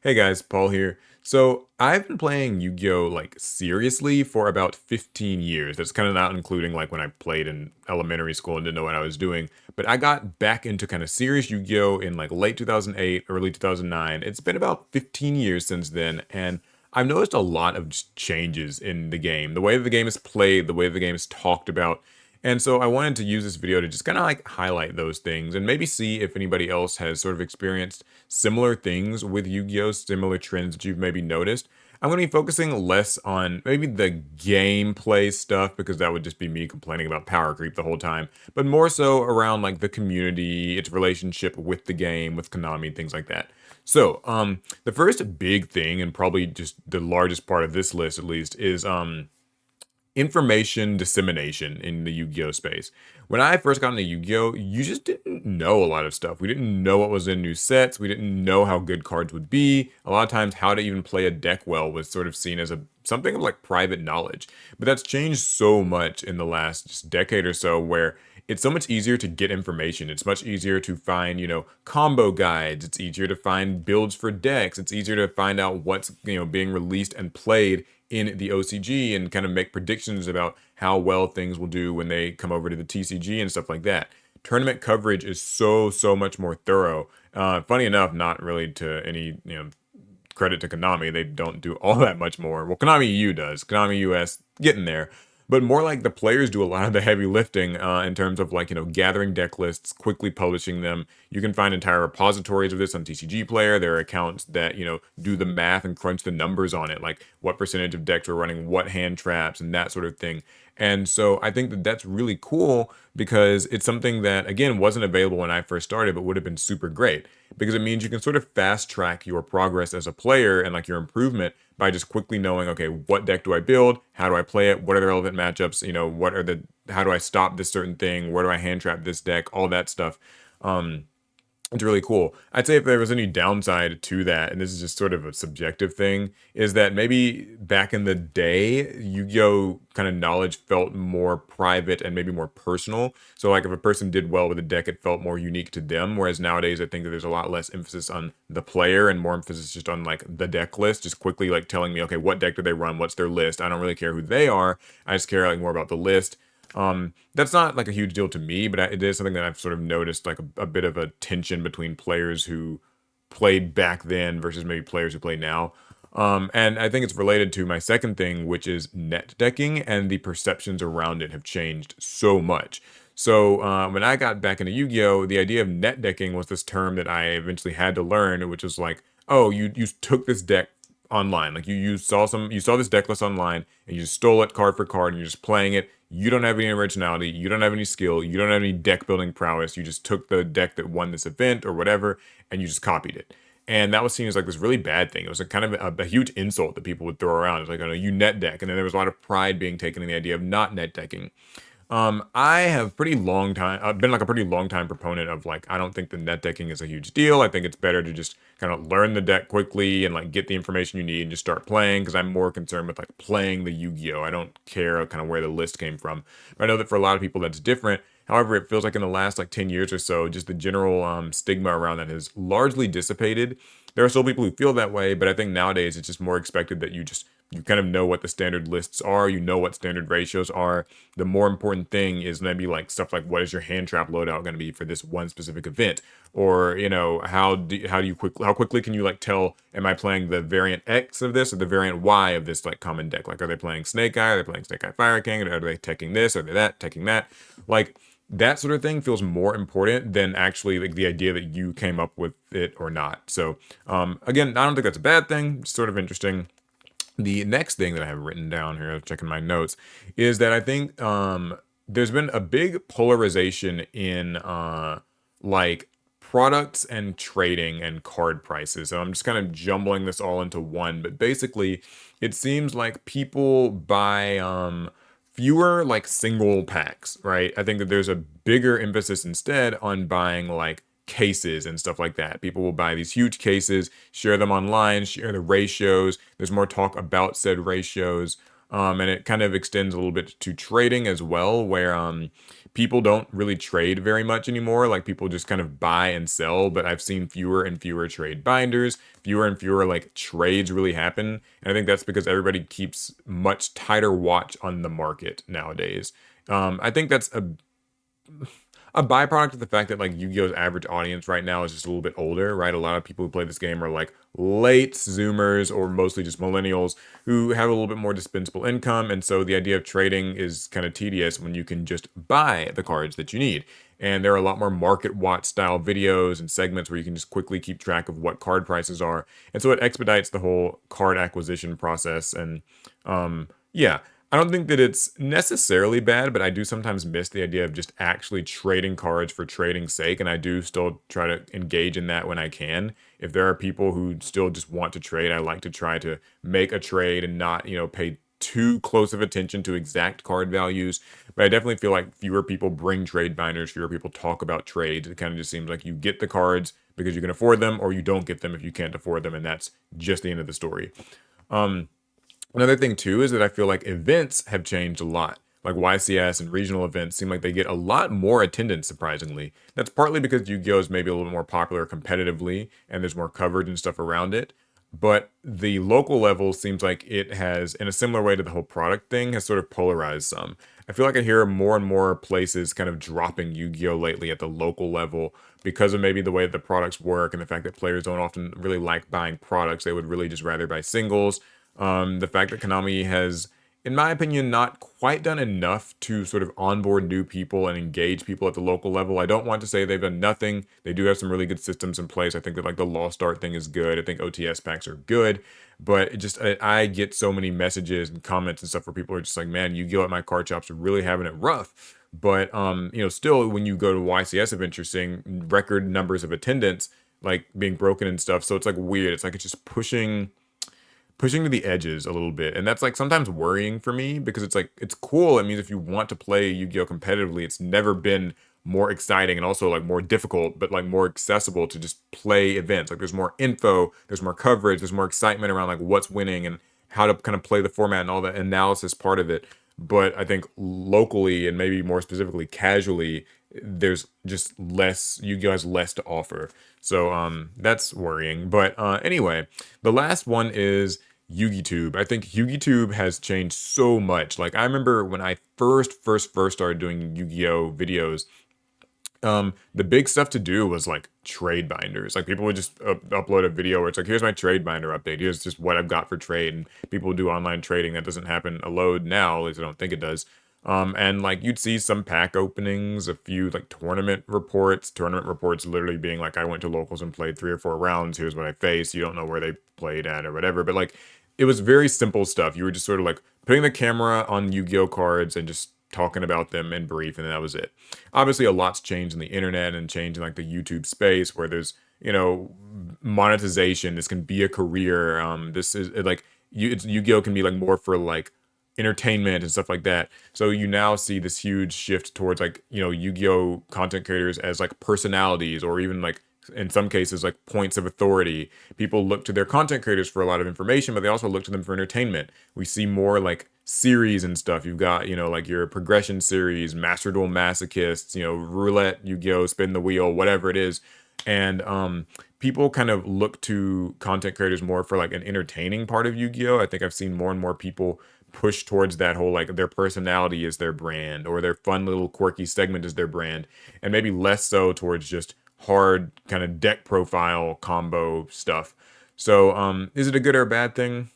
Hey guys, Paul here. So I've been playing Yu-Gi-Oh! Like seriously for about 15 years. That's kind of not including like when I played in elementary school and didn't know what I was doing. But I got back into kind of serious Yu-Gi-Oh! In like late 2008, early 2009. It's been about 15 years since then, and I've noticed a lot of just changes in the game. The way the game is played, the way the game is talked about. And so I wanted to use this video to just kind of like highlight those things and maybe see if anybody else has sort of experienced similar things with Yu-Gi-Oh, similar trends that you've maybe noticed. I'm going to be focusing less on maybe the gameplay stuff because that would just be me complaining about power creep the whole time, but more so around like the community, its relationship with the game, with Konami, things like that. So, the first big thing, and probably just the largest part of this list at least, is information dissemination in the Yu-Gi-Oh space. When I first got into Yu-Gi-Oh, you just didn't know a lot of stuff. We didn't know what was in new sets. We didn't know how good cards would be. A lot of times, how to even play a deck well was sort of seen as a something of like private knowledge. But that's changed so much in the last just decade or so, where it's so much easier to get information. It's much easier to find, combo guides. It's easier to find builds for decks. It's easier to find out what's, being released and played in the OCG and kind of make predictions about how well things will do when they come over to the TCG and stuff like that. Tournament coverage is so much more thorough. Funny enough, not really to any credit to Konami, they don't do all that much more. Well, Konami U does. Konami US getting there, but more like the players do a lot of the heavy lifting in terms of like gathering deck lists, quickly publishing them. You can find entire repositories of this on TCG Player. There are accounts that do the math and crunch the numbers on it, like what percentage of decks are running what hand traps and that sort of thing. And so I think that that's really cool because it's something that, again, wasn't available when I first started, but would have been super great because it means you can sort of fast track your progress as a player and like your improvement by just quickly knowing, okay, what deck do I build? How do I play it? What are the relevant matchups? How do I stop this certain thing? Where do I hand trap this deck? All that stuff. Um, it's really cool. I'd say if there was any downside to that, and this is just sort of a subjective thing, is that maybe back in the day, Yu-Gi-Oh kind of knowledge felt more private and maybe more personal. So like if a person did well with a deck, it felt more unique to them. Whereas nowadays, I think that there's a lot less emphasis on the player and more emphasis just on like the deck list, just quickly like telling me, okay, what deck do they run? What's their list? I don't really care who they are. I just care like more about the list. That's not like a huge deal to me, but it is something that I've sort of noticed like a bit of a tension between players who played back then versus maybe players who play now. And I think it's related to my second thing, which is net decking, and the perceptions around it have changed so much. So when I got back into Yu-Gi-Oh, the idea of net decking was this term that I eventually had to learn, which was like, oh, you took this deck online, like you saw this deck list online, and you just stole it card for card, and you're just playing it. You don't have any originality, you don't have any skill, you don't have any deck building prowess. You just took the deck that won this event or whatever, and you just copied it. And that was seen as like this really bad thing. It was a kind of a huge insult that people would throw around. It's like, oh, no, you net deck. And then there was a lot of pride being taken in the idea of not net decking. I have pretty long time. I've been like a pretty long time proponent of like I don't think the net decking is a huge deal. I think it's better to just kind of learn the deck quickly and like get the information you need and just start playing because I'm more concerned with like playing the Yu-Gi-Oh. I don't care kind of where the list came from. But I know that for a lot of people that's different. However, it feels like in the last like 10 years or so, just the general stigma around that has largely dissipated. There are still people who feel that way, but I think nowadays it's just more expected that you kind of know what the standard lists are, you know what standard ratios are. The more important thing is maybe like stuff like what is your hand trap loadout going to be for this one specific event, or how quickly can you like tell, am I playing the variant X of this or the variant Y of this like common deck? Like, are they playing Snake Eye? Are they playing Snake Eye Fire King? Are they teching this? Are they that teching that? Like that sort of thing feels more important than actually like the idea that you came up with it or not. So again, I don't think that's a bad thing. It's sort of interesting. The next thing that I have written down here, checking my notes, is that I think there's been a big polarization in like products and trading and card prices. So I'm just kind of jumbling this all into one, but basically, it seems like people buy fewer like single packs, right? I think that there's a bigger emphasis instead on buying like cases and stuff like that. People will buy these huge cases, share them online, share the ratios. There's more talk about said ratios. And it kind of extends a little bit to trading as well, where people don't really trade very much anymore. Like people just kind of buy and sell, but I've seen fewer and fewer trade binders, fewer and fewer like trades really happen. And I think that's because everybody keeps much tighter watch on the market nowadays. I think that's a byproduct of the fact that like Yu-Gi-Oh's average audience right now is just a little bit older, right? A lot of people who play this game are like late Zoomers or mostly just millennials who have a little bit more dispensable income, and so the idea of trading is kind of tedious when you can just buy the cards that you need. And there are a lot more market watch style videos and segments where you can just quickly keep track of what card prices are, and so it expedites the whole card acquisition process. And yeah, I don't think that it's necessarily bad, but I do sometimes miss the idea of just actually trading cards for trading's sake, and I do still try to engage in that when I can. If there are people who still just want to trade, I like to try to make a trade and not, pay too close of attention to exact card values. But I definitely feel like fewer people bring trade binders, fewer people talk about trades. It kind of just seems like you get the cards because you can afford them, or you don't get them if you can't afford them, and that's just the end of the story. Um, Another thing too is that I feel like events have changed a lot. Like YCS and regional events seem like they get a lot more attendance, surprisingly. That's partly because Yu-Gi-Oh is maybe a little bit more popular competitively and there's more coverage and stuff around it. But the local level seems like it has, in a similar way to the whole product thing, has sort of polarized some. I feel like I hear more and more places kind of dropping Yu-Gi-Oh lately at the local level because of maybe the way that the products work and the fact that players don't often really like buying products. They would really just rather buy singles. The fact that Konami has, in my opinion, not quite done enough to sort of onboard new people and engage people at the local level. I don't want to say they've done nothing. They do have some really good systems in place. I think that like the Lost Art thing is good. I think OTS packs are good, but it just I get so many messages and comments and stuff where people are just like, man, Yu-Gi-Oh at my card shops are really having it rough. But still when you go to YCS events, you're seeing record numbers of attendance like being broken and stuff. So it's like weird. It's like it's just pushing to the edges a little bit. And that's like sometimes worrying for me because it's like it's cool. It means if you want to play Yu-Gi-Oh competitively, it's never been more exciting and also like more difficult, but like more accessible to just play events. Like there's more info, there's more coverage, there's more excitement around like what's winning and how to kind of play the format and all that analysis part of it. But I think locally and maybe more specifically casually, there's just less, Yu-Gi-Oh has less to offer. So that's worrying. But anyway, the last one is YugiTube. I think YugiTube has changed so much. Like I remember when I first started doing Yu-Gi-Oh videos, the big stuff to do was like trade binders. Like people would just upload a video where it's like, here's my trade binder update. Here's just what I've got for trade. And people do online trading. That doesn't happen a load now, at least I don't think it does. And like you'd see some pack openings, a few like tournament reports literally being like, I went to locals and played 3 or 4 rounds. Here's what I faced. You don't know where they played at or whatever. But like, it was very simple stuff. You were just sort of like putting the camera on Yu-Gi-Oh cards and just talking about them in brief, and that was it. Obviously, a lot's changed in the internet and changed in like the YouTube space where there's monetization. This can be a career. This is like Yu-Gi-Oh can be like more for like entertainment and stuff like that. So you now see this huge shift towards like Yu-Gi-Oh content creators as like personalities or even like in some cases like points of authority. People look to their content creators for a lot of information, but they also look to them for entertainment. We see more like series and stuff. You've got, like your progression series, Master Duel Masochists, Roulette, Yu-Gi-Oh, Spin the Wheel, whatever it is. And people kind of look to content creators more for like an entertaining part of Yu-Gi-Oh. I think I've seen more and more people push towards that whole like their personality is their brand or their fun little quirky segment is their brand, and maybe less so towards just hard kind of deck profile combo stuff. So is it a good or a bad thing?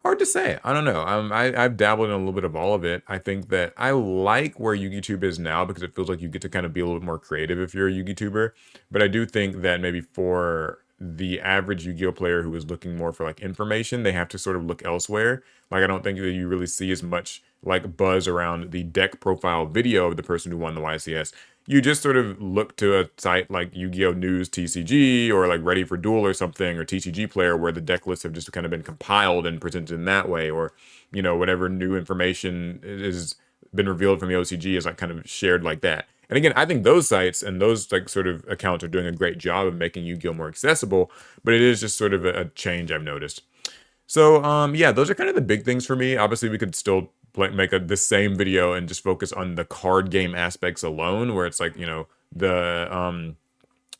Hard to say. I don't know. I've dabbled in a little bit of all of it. I think that I like where YugiTube is now because it feels like you get to kind of be a little bit more creative if you're a YouTuber. But I do think that maybe for the average Yu-Gi-Oh player who is looking more for like information, they have to sort of look elsewhere. Like I don't think that you really see as much like buzz around the deck profile video of the person who won the YCS. You just sort of look to a site like Yu-Gi-Oh! News TCG or like Ready for Duel or something or TCG Player where the deck lists have just kind of been compiled and presented in that way, or whatever new information is been revealed from the OCG is like kind of shared like that. And again, I think those sites and those like sort of accounts are doing a great job of making Yu-Gi-Oh! More accessible, but it is just sort of a change I've noticed. So, yeah, those are kind of the big things for me. Obviously, we could still make the same video and just focus on the card game aspects alone, where it's like, the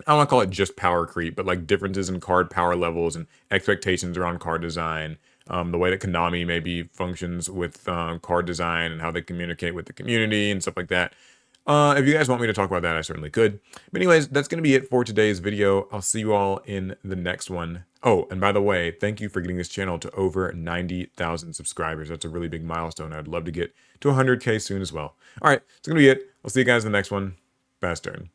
I don't want to call it just power creep, but like differences in card power levels and expectations around card design. The way that Konami maybe functions with card design and how they communicate with the community and stuff like that. If you guys want me to talk about that, I certainly could. But anyways, that's going to be it for today's video. I'll see you all in the next one. Oh, and by the way, thank you for getting this channel to over 90,000 subscribers. That's a really big milestone. I'd love to get to 100K soon as well. All right, it's going to be it. I'll see you guys in the next one. Fast turn.